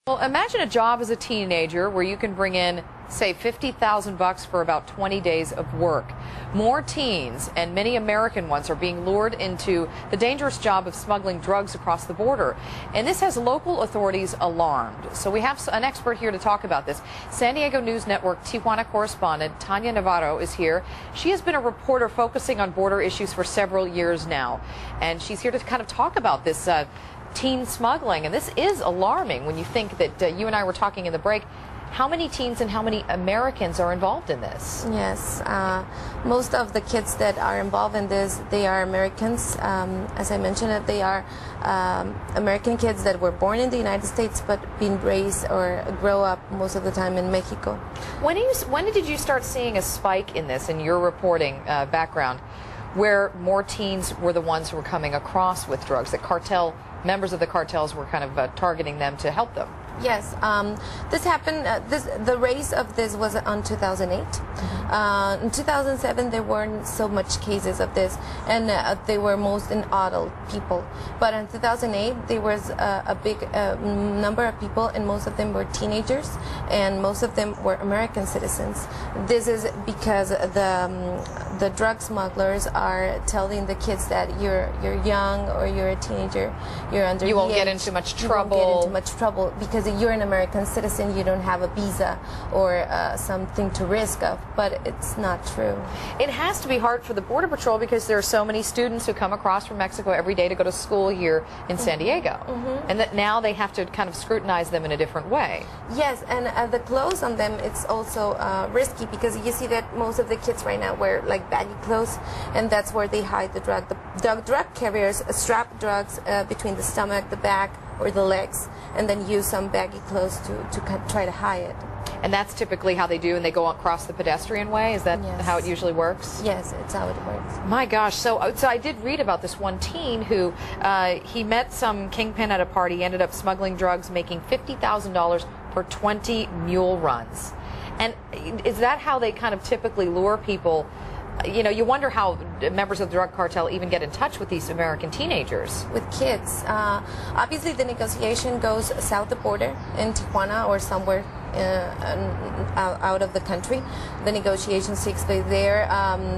Well, imagine a job as a teenager where you can bring in, say, $50,000 for about 20 days of work. More teens, and many American ones, are being lured into the dangerous job of smuggling drugs across the border. And this has local authorities alarmed. So we have an expert here to talk about this. San Diego News Network Tijuana correspondent Tania Navarro is here. She has been a reporter focusing on border issues for several years now. And she's here to kind of talk about this teen smuggling, and this is alarming when you think that you and I were talking in the break. How many teens and how many Americans are involved in this? Yes, most of the kids that are involved in this, they are Americans. As I mentioned, they are American kids that were born in the United States but been raised or grow up most of the time in Mexico. When did you start seeing a spike in this in your reporting background, where more teens were the ones who were coming across with drugs, that members of the cartels were kind of targeting them to help them? Yes, this happened, the rise of this was on 2008. In 2007 there weren't so much cases of this, and they were most in adult people. But in 2008 there was a big number of people, and most of them were teenagers, and most of them were American citizens. This is because the drug smugglers are telling the kids that you're young or you're a teenager, you're under you won't the get age, into much trouble. You won't get into much trouble because you're an American citizen, you don't have a visa or something to risk of. But it's not true. It has to be hard for the Border Patrol because there are so many students who come across from Mexico every day to go to school here in San Diego, and that now they have to kind of scrutinize them in a different way. Yes, and the clothes on them, it's also risky because you see that most of the kids right now wear like baggy clothes, and that's where they hide the drug. The drug carriers strap drugs between the stomach, the back, or the legs, and then use some baggy clothes to try to hide it. And that's typically how they do, and they go across the pedestrian way? Is that how it usually works? Yes, it's how it works. My gosh, so I did read about this one teen who, he met some kingpin at a party, ended up smuggling drugs, making $50,000 for 20 mule runs. And is that how they kind of typically lure people? You know, you wonder how members of the drug cartel even get in touch with these American teenagers. With kids. Obviously, the negotiation goes south of the border in Tijuana or somewhere out of the country. The negotiations takes place there.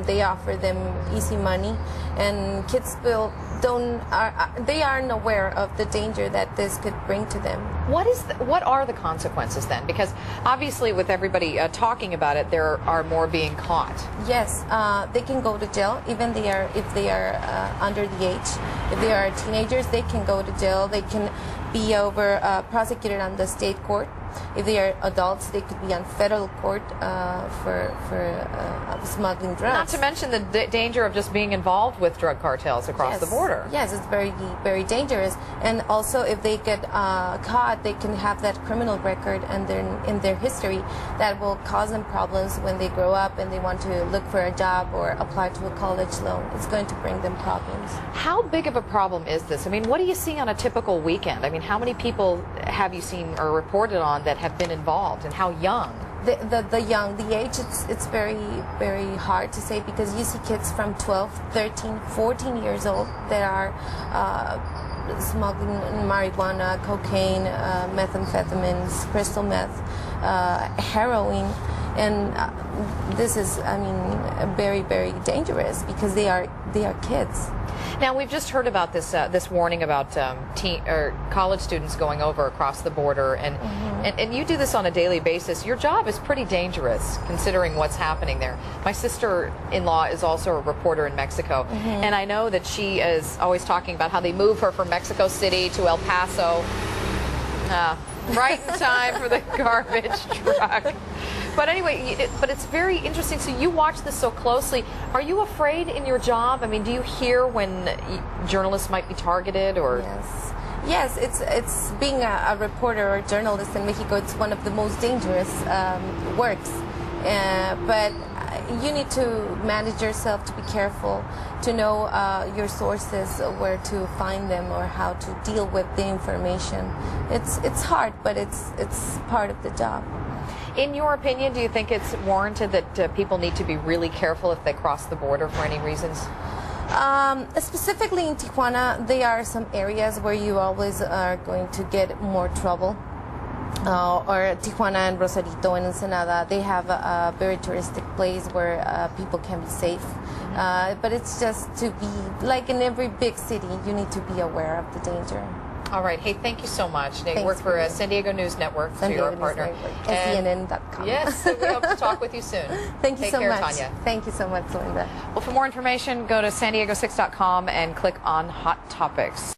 They offer them easy money, and kids they aren't aware of the danger that this could bring to them. What are the consequences then? Because obviously, with everybody talking about it, there are more being caught. Yes, they can go to jail even if they are under the age. If they are teenagers, they can go to jail. They can be prosecuted on the state court. If they are adults, they could be on federal court for smuggling drugs. Not to mention the danger of just being involved with drug cartels across the border. Yes, it's very, very dangerous. And also, if they get caught, they can have that criminal record and in their history that will cause them problems when they grow up and they want to look for a job or apply to a college loan. It's going to bring them problems. How big of a problem is this? I mean, what do you see on a typical weekend? I mean, how many people have you seen or reported on that have been involved, and how young? The age, it's very, very hard to say because you see kids from 12, 13, 14 years old that are smuggling marijuana, cocaine, methamphetamines, crystal meth, heroin, and this is, I mean, very, very dangerous because they are kids. Now, we've just heard about this warning about college students going over across the border, and you do this on a daily basis. Your job is pretty dangerous considering what's happening there. My sister-in-law is also a reporter in Mexico, and I know that she is always talking about how they move her from Mexico City to El Paso, right in time for the garbage truck. But anyway, but it's very interesting. So you watch this so closely. Are you afraid in your job? I mean, do you hear when journalists might be targeted, or? Yes, it's being a reporter or journalist in Mexico. It's one of the most dangerous works. But you need to manage yourself, to be careful, to know your sources, where to find them, or how to deal with the information. It's hard, but it's part of the job. In your opinion, do you think it's warranted that people need to be really careful if they cross the border for any reasons? Specifically in Tijuana, there are some areas where you always are going to get more trouble. or Tijuana and Rosarito and Ensenada, they have a very touristic place where people can be safe. But it's just to be, like in every big city, you need to be aware of the danger. All right. Hey, thank you so much. You work for San Diego News Network, so you're a partner. CNN.com. Yes, so we hope to talk with you soon. Thank you so much. Tanya. Thank you so much, Linda. Well, for more information, go to san diego6.com and click on Hot Topics.